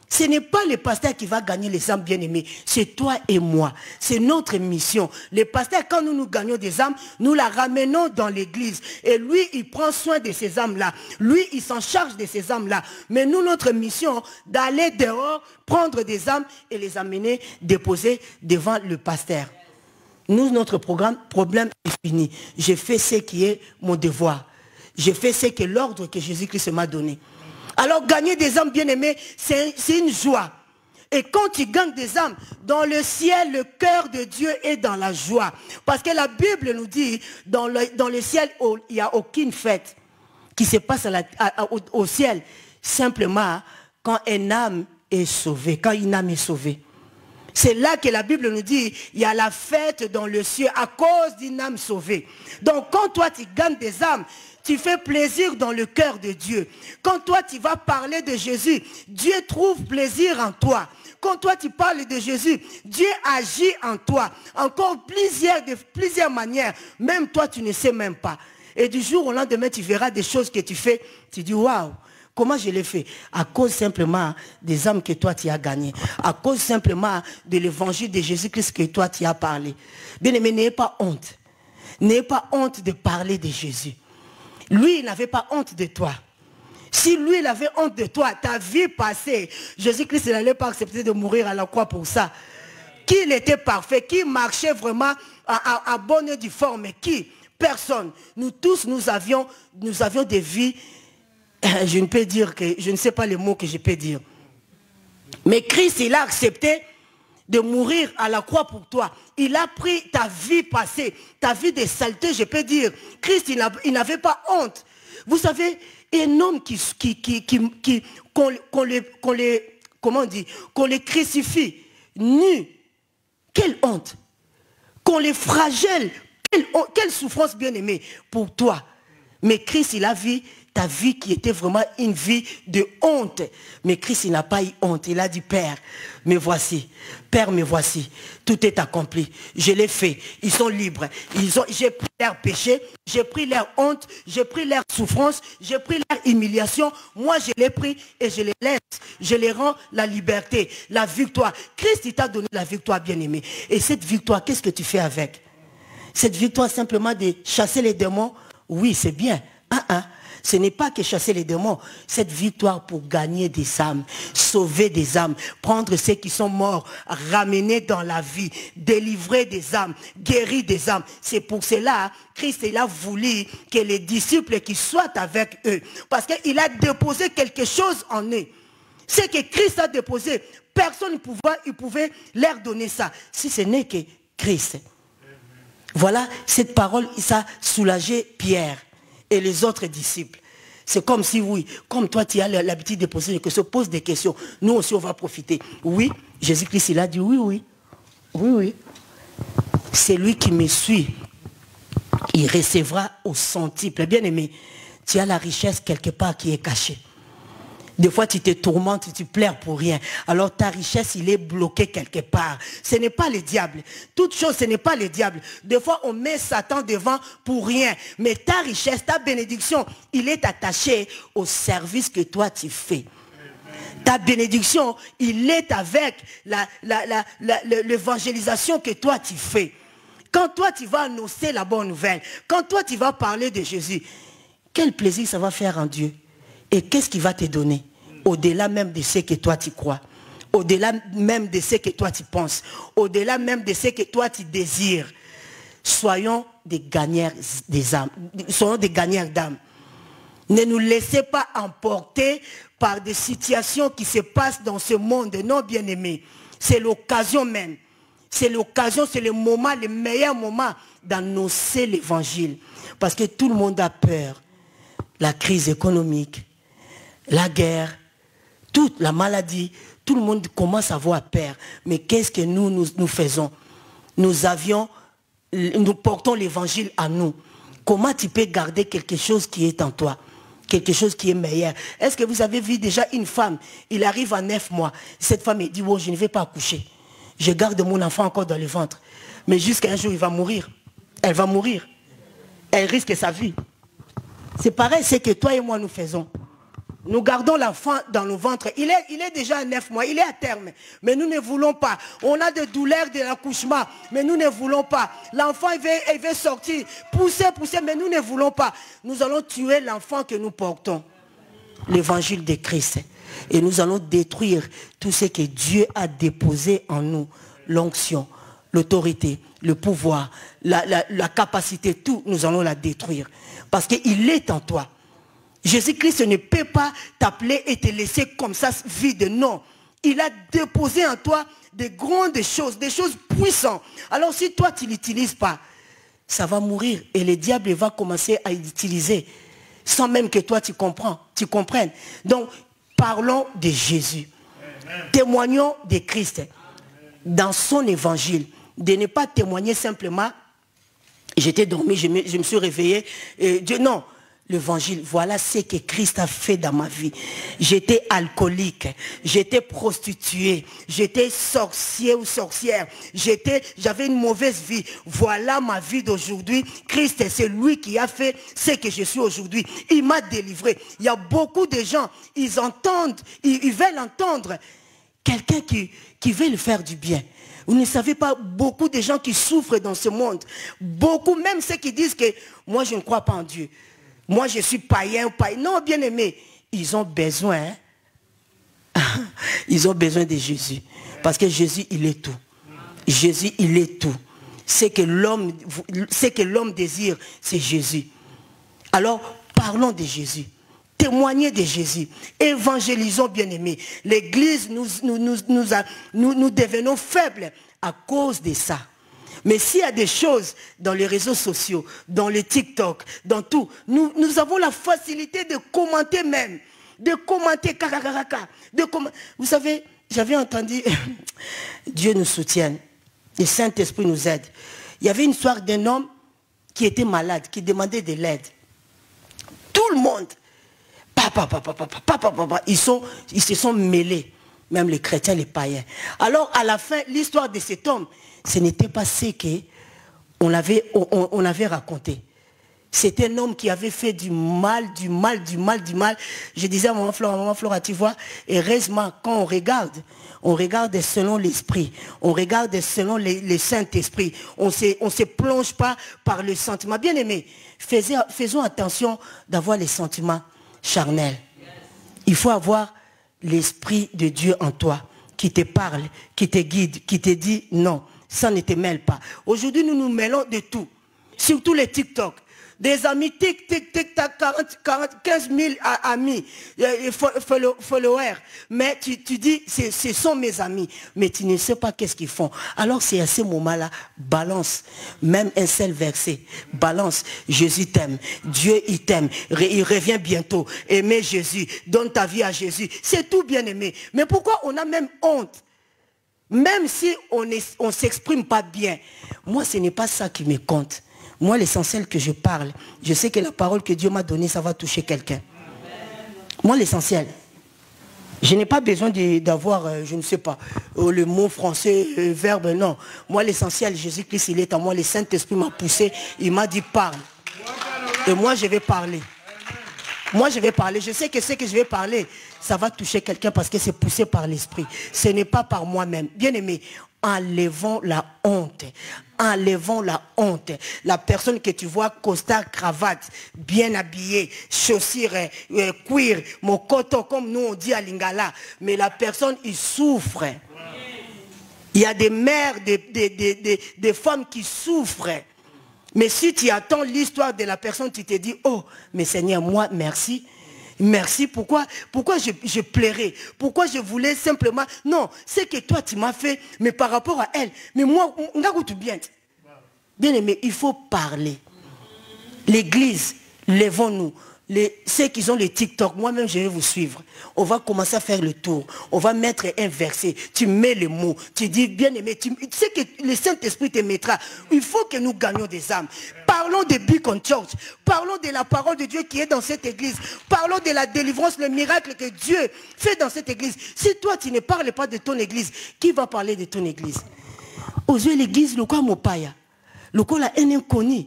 Ce n'est pas le pasteur qui va gagner les âmes bien-aimées, c'est toi et moi. C'est notre mission. Le pasteur, quand nous gagnons des âmes, nous la ramenons dans l'église. Et lui, il prend soin de ces âmes-là. Lui, il s'en charge de ces âmes-là. Mais nous, notre mission, d'aller dehors, prendre des âmes et les amener, déposer devant le pasteur. Nous, notre problème est fini. J'ai fait ce qui est mon devoir. J'ai fait ce que l'ordre que Jésus-Christ m'a donné. Alors, gagner des âmes bien-aimées, c'est une joie. Et quand tu gagnes des âmes, dans le ciel, le cœur de Dieu est dans la joie. Parce que la Bible nous dit, dans le ciel, il n'y a aucune fête qui se passe au ciel. Simplement, quand une âme est sauvée, quand une âme est sauvée. C'est là que la Bible nous dit, il y a la fête dans le ciel à cause d'une âme sauvée. Donc quand toi tu gagnes des âmes, tu fais plaisir dans le cœur de Dieu. Quand toi tu vas parler de Jésus, Dieu trouve plaisir en toi. Quand toi tu parles de Jésus, Dieu agit en toi. Encore de plusieurs manières. Même toi tu ne sais même pas. Et du jour au lendemain tu verras des choses que tu fais. Tu dis waouh. Comment je l'ai fait? À cause simplement des âmes que toi tu as gagnées. À cause simplement de l'évangile de Jésus-Christ que toi tu as parlé. Bien-aimé, n'ayez pas honte. N'ayez pas honte de parler de Jésus. Lui, il n'avait pas honte de toi. Si lui, il avait honte de toi, ta vie passée, Jésus-Christ, il n'allait pas accepter de mourir à la croix pour ça. Qui il était parfait, qui marchait vraiment à bonne et due forme, qui? Personne. Nous tous, nous avions des vies, je ne peux dire que, je ne sais pas les mots que je peux dire. Mais Christ, il a accepté de mourir à la croix pour toi. Il a pris ta vie passée, ta vie de saleté, je peux dire. Christ, il n'avait pas honte. Vous savez, un homme qu'on les crucifie, nus, quelle honte. Qu'on les flagelle, quelle souffrance bien-aimée pour toi. Mais Christ, il a vu ta vie qui était vraiment une vie de honte. Mais Christ, il n'a pas eu honte. Il a dit, Père, me voici. Père, me voici. Tout est accompli. Je l'ai fait. Ils sont libres. J'ai pris leur péché. J'ai pris leur honte. J'ai pris leur souffrance. J'ai pris leur humiliation. Moi, je l'ai pris et je les laisse. Je les rends la liberté, la victoire. Christ, il t'a donné la victoire, bien-aimé. Et cette victoire, qu'est-ce que tu fais avec? Cette victoire, simplement de chasser les démons? Oui, c'est bien. Ce n'est pas que chasser les démons. Cette victoire pour gagner des âmes, sauver des âmes, prendre ceux qui sont morts, ramener dans la vie, délivrer des âmes, guérir des âmes. C'est pour cela, Christ, il a voulu que les disciples qui soient avec eux, parce qu'il a déposé quelque chose en eux. Ce que Christ a déposé, personne ne pouvait leur donner ça, si ce n'est que Christ. Voilà, cette parole, ça a soulagé Pierre et les autres disciples. C'est comme si, oui, comme toi tu as l'habitude de poser des questions, pose des questions. Nous aussi on va profiter. Oui, Jésus-Christ il a dit oui, oui. Oui, oui. C'est lui qui me suit. Il recevra au centuple. Bien aimé, tu as la richesse quelque part qui est cachée. Des fois, tu te tourmentes, tu pleures pour rien. Alors, ta richesse, il est bloqué quelque part. Ce n'est pas le diable. Toute chose, ce n'est pas le diable. Des fois, on met Satan devant pour rien. Mais ta richesse, ta bénédiction, il est attaché au service que toi, tu fais. Ta bénédiction, il est avec l'évangélisation que toi, tu fais. Quand toi, tu vas annoncer la bonne nouvelle, quand toi, tu vas parler de Jésus, quel plaisir ça va faire en Dieu. Et qu'est-ce qu'il va te donner? Au-delà même de ce que toi tu crois. Au-delà même de ce que toi tu penses. Au-delà même de ce que toi tu désires. Soyons des gagnants des âmes. Soyons des gagnants d'âmes. Ne nous laissez pas emporter par des situations qui se passent dans ce monde. Non, bien-aimés. C'est l'occasion même. C'est l'occasion, c'est le moment, le meilleur moment d'annoncer l'évangile. Parce que tout le monde a peur. La crise économique, la guerre, toute la maladie, tout le monde commence à avoir peur. Mais qu'est-ce que nous faisons? Nous portons l'évangile à nous. Comment tu peux garder quelque chose qui est en toi? Quelque chose qui est meilleur. Est-ce que vous avez vu déjà une femme, il arrive à 9 mois, cette femme dit, oh, je ne vais pas accoucher. Je garde mon enfant encore dans le ventre. Mais jusqu'à un jour, il va mourir. Elle va mourir. Elle risque sa vie. C'est pareil, c'est que toi et moi nous faisons. Nous gardons l'enfant dans le ventre. Il est déjà à 9 mois, il est à terme. Mais nous ne voulons pas. On a des douleurs de l'accouchement, mais nous ne voulons pas. L'enfant, il veut sortir, pousser, mais nous ne voulons pas. Nous allons tuer l'enfant que nous portons. L'évangile de Christ. Et nous allons détruire tout ce que Dieu a déposé en nous. L'onction, l'autorité, le pouvoir, la capacité, tout, nous allons la détruire. Parce qu'il est en toi. Jésus-Christ ne peut pas t'appeler et te laisser comme ça vide. Non. Il a déposé en toi de grandes choses, des choses puissantes. Alors si toi tu ne l'utilises pas, ça va mourir. Et le diable va commencer à l'utiliser. Sans même que toi tu comprennes. Donc, parlons de Jésus. Amen. Témoignons de Christ. Amen. Dans son évangile. De ne pas témoigner simplement, j'étais dormi, je me suis réveillé. Dieu, non. l'évangile. Voilà ce que Christ a fait dans ma vie. J'étais alcoolique, j'étais prostituée, j'étais sorcier ou sorcière, j'avais une mauvaise vie. Voilà ma vie d'aujourd'hui. Christ, c'est lui qui a fait ce que je suis aujourd'hui. Il m'a délivré. Il y a beaucoup de gens, ils veulent entendre quelqu'un qui veut le faire du bien. Vous ne savez pas, beaucoup de gens qui souffrent dans ce monde, beaucoup, même ceux qui disent que moi je ne crois pas en Dieu, moi je suis païen. Non, bien aimé, ils ont besoin, ils ont besoin de Jésus. Parce que Jésus, il est tout. Jésus, il est tout. Ce que l'homme désire, c'est Jésus. Alors, parlons de Jésus. Témoignez de Jésus. Évangélisons, bien-aimés. L'Église, nous devenons faibles à cause de ça. Mais s'il y a des choses dans les réseaux sociaux, dans les TikTok, dans tout, nous avons la facilité de commenter même. De commenter, Vous savez, j'avais entendu, Dieu nous soutienne, le Saint-Esprit nous aide. Il y avait une histoire d'un homme qui était malade, qui demandait de l'aide. Tout le monde, ils se sont mêlés, même les chrétiens, les païens. Alors à la fin, l'histoire de cet homme, ce n'était pas ce qu'on avait raconté. C'était un homme qui avait fait du mal. Je disais à maman Flora, tu vois, heureusement, quand on regarde selon l'esprit, on regarde selon le Saint-Esprit, on ne se plonge pas par le sentiment. Bien aimé, faisons attention d'avoir les sentiments charnels. Il faut avoir l'Esprit de Dieu en toi, qui te parle, qui te guide, qui te dit non, ça ne te mêle pas. Aujourd'hui, nous nous mêlons de tout, surtout les TikTok. Des amis, tic, 15 000 amis, followers. Mais tu dis, ce sont mes amis. Mais tu ne sais pas qu'est-ce qu'ils font. Alors c'est à ce moment-là, balance. Même un seul verset. Balance. Jésus t'aime. Dieu, il t'aime. Il revient bientôt. Aimez Jésus. Donne ta vie à Jésus. C'est tout, bien aimé. Mais pourquoi on a même honte? Même si on ne s'exprime pas bien. Moi, ce n'est pas ça qui me compte. Moi, l'essentiel que je parle, je sais que la parole que Dieu m'a donnée, ça va toucher quelqu'un. Moi, l'essentiel. Je n'ai pas besoin d'avoir, je ne sais pas, le mot français, verbe, non. Moi, l'essentiel, Jésus-Christ, il est en moi. Le Saint-Esprit m'a poussé, il m'a dit, parle. Et moi, je vais parler. Moi, je vais parler. Je sais que ce que je vais parler, ça va toucher quelqu'un parce que c'est poussé par l'Esprit. Ce n'est pas par moi-même. Bien aimé, enlevons la honte. Enlevons la honte. La personne que tu vois, costard, cravate, bien habillée, chaussures, cuir, mokoto, comme nous on dit à Lingala. Mais la personne, il souffre. Il y a des mères, des femmes qui souffrent. Mais si tu attends l'histoire de la personne, tu te dis, oh, mais Seigneur, moi, merci. Merci, pourquoi je plairais? Pourquoi je voulais simplement... Non, c'est que toi, tu m'as fait, mais par rapport à elle. Mais moi, on a tout bien. Bien aimé, il faut parler. L'église, lèvons-nous. Ceux qui ont les TikTok, moi-même, je vais vous suivre. On va commencer à faire le tour. On va mettre un verset. Tu mets les mots. Tu dis, bien aimé, tu sais que le Saint-Esprit te mettra. Il faut que nous gagnions des âmes. Parlons de Beacon Church. Parlons de la parole de Dieu qui est dans cette église. Parlons de la délivrance, le miracle que Dieu fait dans cette église. Si toi, tu ne parles pas de ton église, qui va parler de ton église? Aux yeux de l'église, le quoi mopaya? Le quoi la haine inconnue?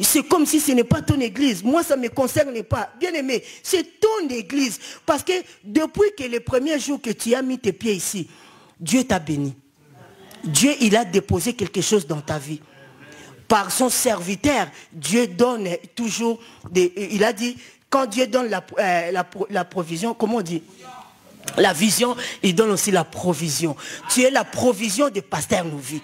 C'est comme si ce n'est pas ton église. Moi, ça ne me concerne pas. Bien aimé, c'est ton église. Parce que depuis que les premiers jours que tu as mis tes pieds ici, Dieu t'a béni. Dieu, il a déposé quelque chose dans ta vie. Par son serviteur, Dieu donne toujours il a dit, quand Dieu donne la provision, comment on dit? La vision, il donne aussi la provision. Tu es la provision de Pasteur Nouvy.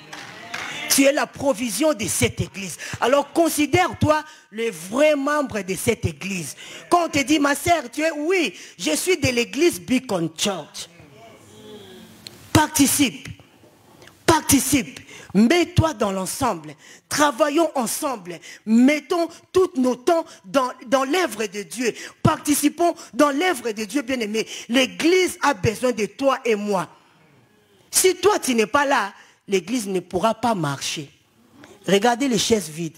Tu es la provision de cette église. Alors considère-toi le vrai membre de cette église. Quand on te dit, ma sœur, tu es, oui, je suis de l'église Beacon Church. Participe. Participe. Mets-toi dans l'ensemble. Travaillons ensemble. Mettons tous nos temps dans l'œuvre de Dieu. Participons dans l'œuvre de Dieu, bien-aimé. L'église a besoin de toi et moi. Si toi, tu n'es pas là, l'église ne pourra pas marcher. Regardez les chaises vides.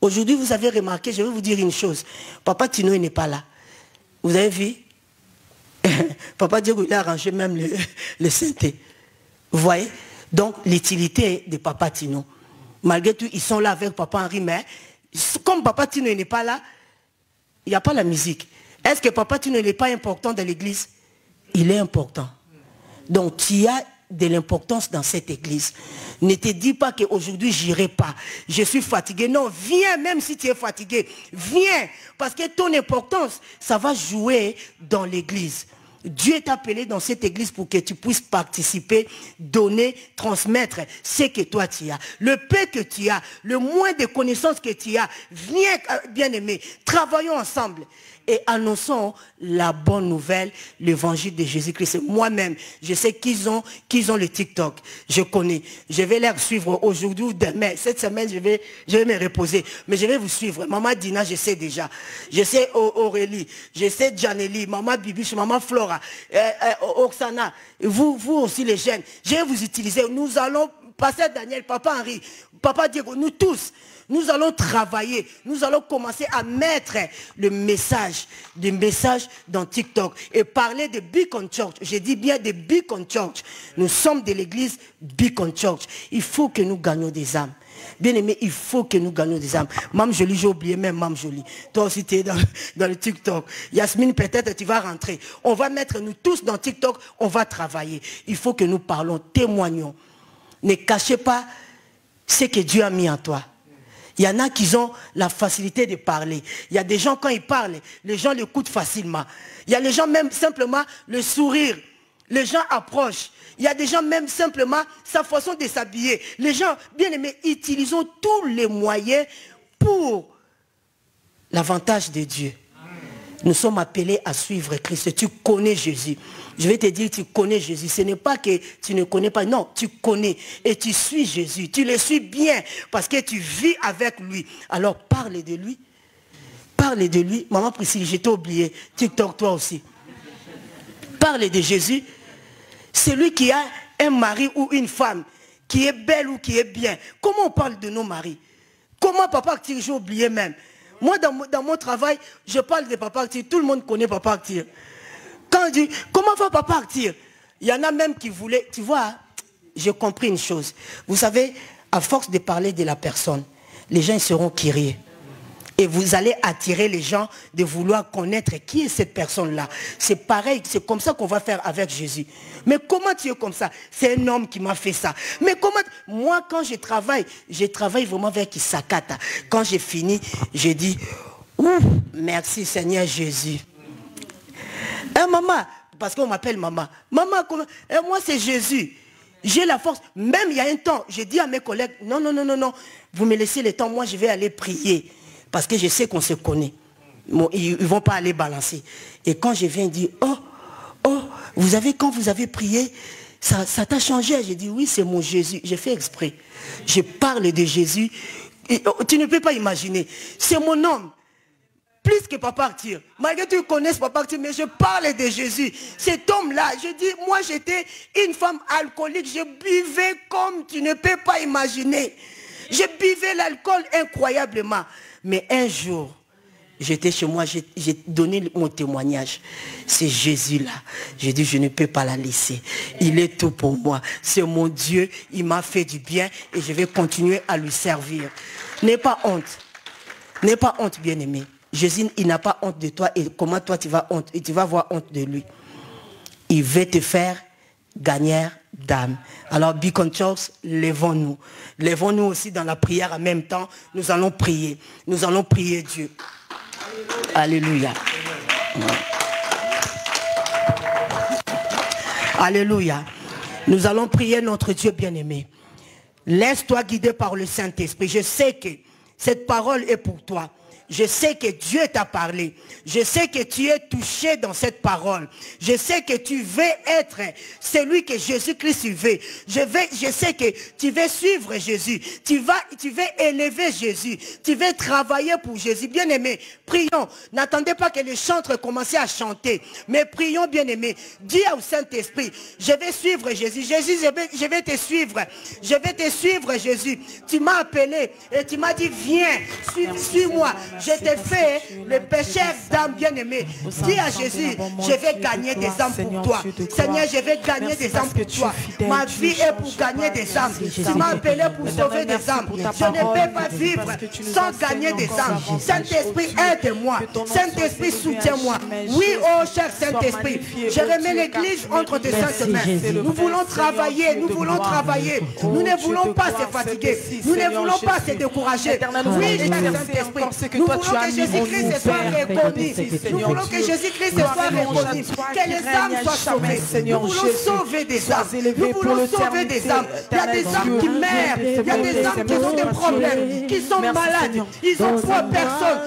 Aujourd'hui, vous avez remarqué, je vais vous dire une chose. Papa Tino n'est pas là. Vous avez vu? Papa Diego, il a arrangé même le synthé. Vous voyez? Donc, l'utilité de Papa Tino. Malgré tout, ils sont là avec Papa Henri, mais comme Papa Tino n'est pas là, il n'y a pas la musique. Est-ce que Papa Tino n'est pas important dans l'église? Il est important. Donc, tu as de l'importance dans cette église. Ne te dis pas qu'aujourd'hui, j'irai pas. Je suis fatigué. Non, viens, même si tu es fatigué. Viens, parce que ton importance, ça va jouer dans l'église. Dieu est appelé dans cette église pour que tu puisses participer, donner, transmettre ce que toi tu as. Le peu que tu as, le moins de connaissances que tu as. Viens, bien-aimé, travaillons ensemble et annonçons la bonne nouvelle, l'évangile de Jésus-Christ. Moi-même, je sais qu'ils ont le TikTok. Je connais. Je vais les suivre aujourd'hui ou demain. Cette semaine, je vais me reposer. Mais je vais vous suivre. Maman Dina, je sais déjà. Je sais Aurélie. Je sais Janelli. Maman Bibiche, Maman Flora. Oksana. Vous aussi les jeunes. Je vais vous utiliser. Nous allons, Pasteur Daniel, Papa Henri, Papa Diego, nous tous. Nous allons travailler, nous allons commencer à mettre des messages dans TikTok et parler de Beacon Church. Je dis bien de Beacon Church. Nous sommes de l'église Beacon Church. Il faut que nous gagnions des âmes. Bien aimé, il faut que nous gagnions des âmes. Mme Jolie, j'ai oublié même Mme Jolie. Toi aussi, tu es dans le TikTok. Yasmine, peut-être tu vas rentrer. On va mettre nous tous dans TikTok, on va travailler. Il faut que nous parlons, témoignons. Ne cachez pas ce que Dieu a mis en toi. Il y en a qui ont la facilité de parler. Il y a des gens, quand ils parlent, les gens l'écoutent facilement. Il y a les gens, même simplement, le sourire. Les gens approchent. Il y a des gens, même simplement, sa façon de s'habiller. Les gens, bien aimés, utilisons tous les moyens pour l'avantage de Dieu. Nous sommes appelés à suivre Christ. Tu connais Jésus. Je vais te dire, tu connais Jésus. Ce n'est pas que tu ne connais pas. Non, tu connais. Et tu suis Jésus. Tu le suis bien parce que tu vis avec lui. Alors parle de lui. Parle de lui. Maman Priscille, je t'ai oublié. TikTok, toi aussi. Parle de Jésus. Celui qui a un mari ou une femme qui est belle ou qui est bien. Comment on parle de nos maris? Comment Papa Actir, j'ai oublié même. Moi, dans mon travail, je parle de Papa Actir. Tout le monde connaît Papa Actir. Quand on dit, comment va Papa Actir? Il y en a même qui voulaient, tu vois, j'ai compris une chose. Vous savez, à force de parler de la personne, les gens seront curieux. Et vous allez attirer les gens de vouloir connaître qui est cette personne-là. C'est pareil, c'est comme ça qu'on va faire avec Jésus. Mais comment tu es comme ça? C'est un homme qui m'a fait ça. Mais comment? Moi, quand je travaille vraiment avec Isakata. Quand j'ai fini, j'ai dit, merci Seigneur Jésus. Maman, parce qu'on m'appelle maman. Maman, comment? Moi c'est Jésus. J'ai la force. Même il y a un temps, j'ai dit à mes collègues, non, vous me laissez le temps, moi je vais aller prier. Parce que je sais qu'on se connaît. Bon, ils ne vont pas aller balancer. Et quand je viens dire, quand vous avez prié, ça t'a changé. J'ai dit, oui, c'est mon Jésus. J'ai fait exprès. Je parle de Jésus. Et, tu ne peux pas imaginer. C'est mon homme. Plus que Papa Actir. Malgré que tu connaisses Papa Actir, mais je parle de Jésus. Cet homme-là, je dis, moi j'étais une femme alcoolique. Je buvais comme tu ne peux pas imaginer. Je buvais l'alcool incroyablement. Mais un jour, j'étais chez moi, j'ai donné mon témoignage. C'est Jésus-là. J'ai dit, je ne peux pas la laisser. Il est tout pour moi. C'est mon Dieu. Il m'a fait du bien et je vais continuer à lui servir. N'aie pas honte. N'aie pas honte, bien-aimé. Jésus, il n'a pas honte de toi. Et comment toi, tu vas avoir honte de lui? Il veut te faire gagner d'âme. Alors, Beacon Church, lèvons-nous. Lèvons-nous aussi dans la prière en même temps. Nous allons prier. Nous allons prier Dieu. Alléluia. Alléluia. Nous allons prier notre Dieu bien-aimé. Laisse-toi guider par le Saint-Esprit. Je sais que cette parole est pour toi. je sais que Dieu t'a parlé. Je sais que tu es touché dans cette parole. Je sais que tu veux être celui que Jésus-Christ veut. Je sais que tu veux suivre Jésus. Tu veux élever Jésus. Tu veux travailler pour Jésus. Bien-aimé, prions. N'attendez pas que les chantres commencent à chanter. Mais prions, bien-aimé. Dis au Saint-Esprit, je vais suivre Jésus. Jésus, je vais te suivre. Je vais te suivre, Jésus. Tu m'as appelé et tu m'as dit, viens, suis-moi. Je t'ai fait le pécheur d'âme, bien-aimé. Dis à Jésus, je vais gagner des âmes pour toi. Seigneur, je vais gagner des âmes pour toi. Ma vie est pour gagner des âmes. Tu m'as appelé pour sauver des âmes. Je ne peux pas vivre sans gagner des âmes. Saint-Esprit, aide-moi. Saint-Esprit, soutiens-moi. Oui, oh cher Saint-Esprit, je remets l'église entre tes saintes mains. Nous voulons travailler, nous voulons travailler. Nous ne voulons pas se fatiguer. Nous ne voulons pas se décourager. Oui, cher Saint-Esprit, nous voulons que Jésus-Christ soit reconnu. Nous voulons que Jésus-Christ soit reconnu. Que les âmes soient sauvées. Nous voulons sauver des âmes. Nous voulons sauver des âmes. Il y a des âmes qui meurent. Il y a des âmes qui ont des problèmes, qui sont malades. Ils ont trois personnes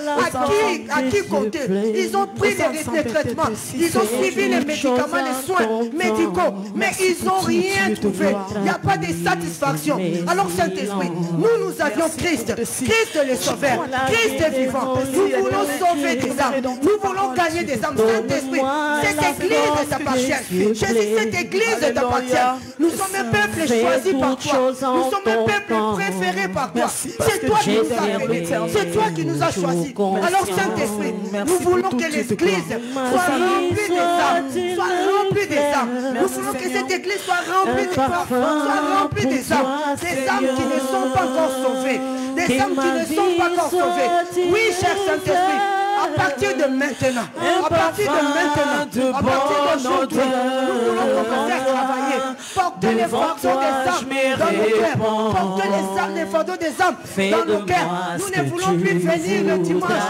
à qui compter. Ils ont pris des traitements. Ils ont suivi les médicaments, les soins médicaux. Mais ils n'ont rien trouvé. Il n'y a pas de satisfaction. Alors Saint-Esprit, nous avions Christ. Christ le Sauveur. Christ est vivant. Nous voulons sauver des âmes. Nous voulons gagner des âmes. Saint-Esprit, cette église t'appartient. Jésus, cette église t'appartient. Nous sommes un peuple choisi par toi. Nous sommes un peuple préféré par toi. C'est toi qui nous as appelés. C'est toi qui nous as choisis. Alors Saint-Esprit, nous voulons que l'église soit remplie des âmes. Soit remplie des âmes. Nous voulons que cette église soit remplie des âmes. Soit remplie des âmes. Des âmes qui ne sont pas encore sauvées. Des âmes qui ne sont pas encore sauvées. Oui, cher Saint-Esprit, à partir de maintenant, à partir de maintenant, à partir d'aujourd'hui, nous voulons commencer à travailler. Porter les fardeaux des âmes dans nos cœurs. Porter les fardeaux des âmes dans nos cœurs. Nous ne voulons plus venir le dimanche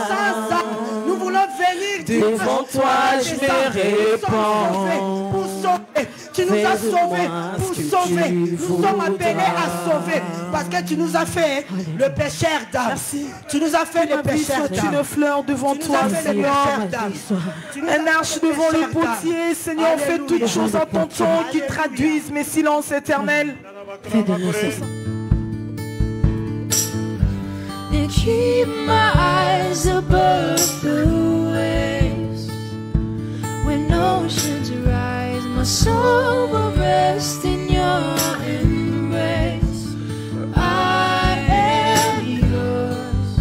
sans âme. Nous voulons venir devant toi, je me répands. Pour sauver. Tu nous as sauvés pour sauver. Nous sommes appelés à sauver. Parce que tu nous as fait le pécheur d'âme. Tu nous as fait le pécheur d'âme. Une fleur devant toi, Seigneur. Un arche devant le potier, Seigneur. Fais toutes choses en ton temps qui traduisent mes silences éternels. And keep my eyes above the waves. When oceans rise, my soul will rest in your embrace. For I am yours.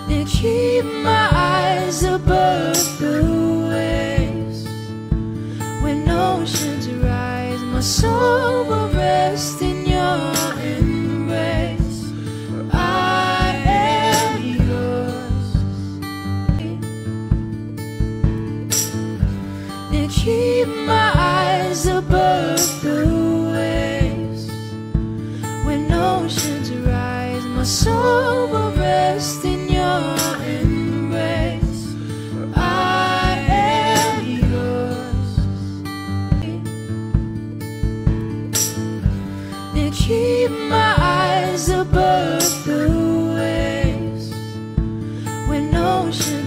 And keep my eyes above the waves. When oceans rise, my soul will rest in your embrace. For I am yours. And keep my eyes above the waves. When oceans rise, my soul will rest in your embrace. For I am yours. And keep my eyes above the waves. When oceans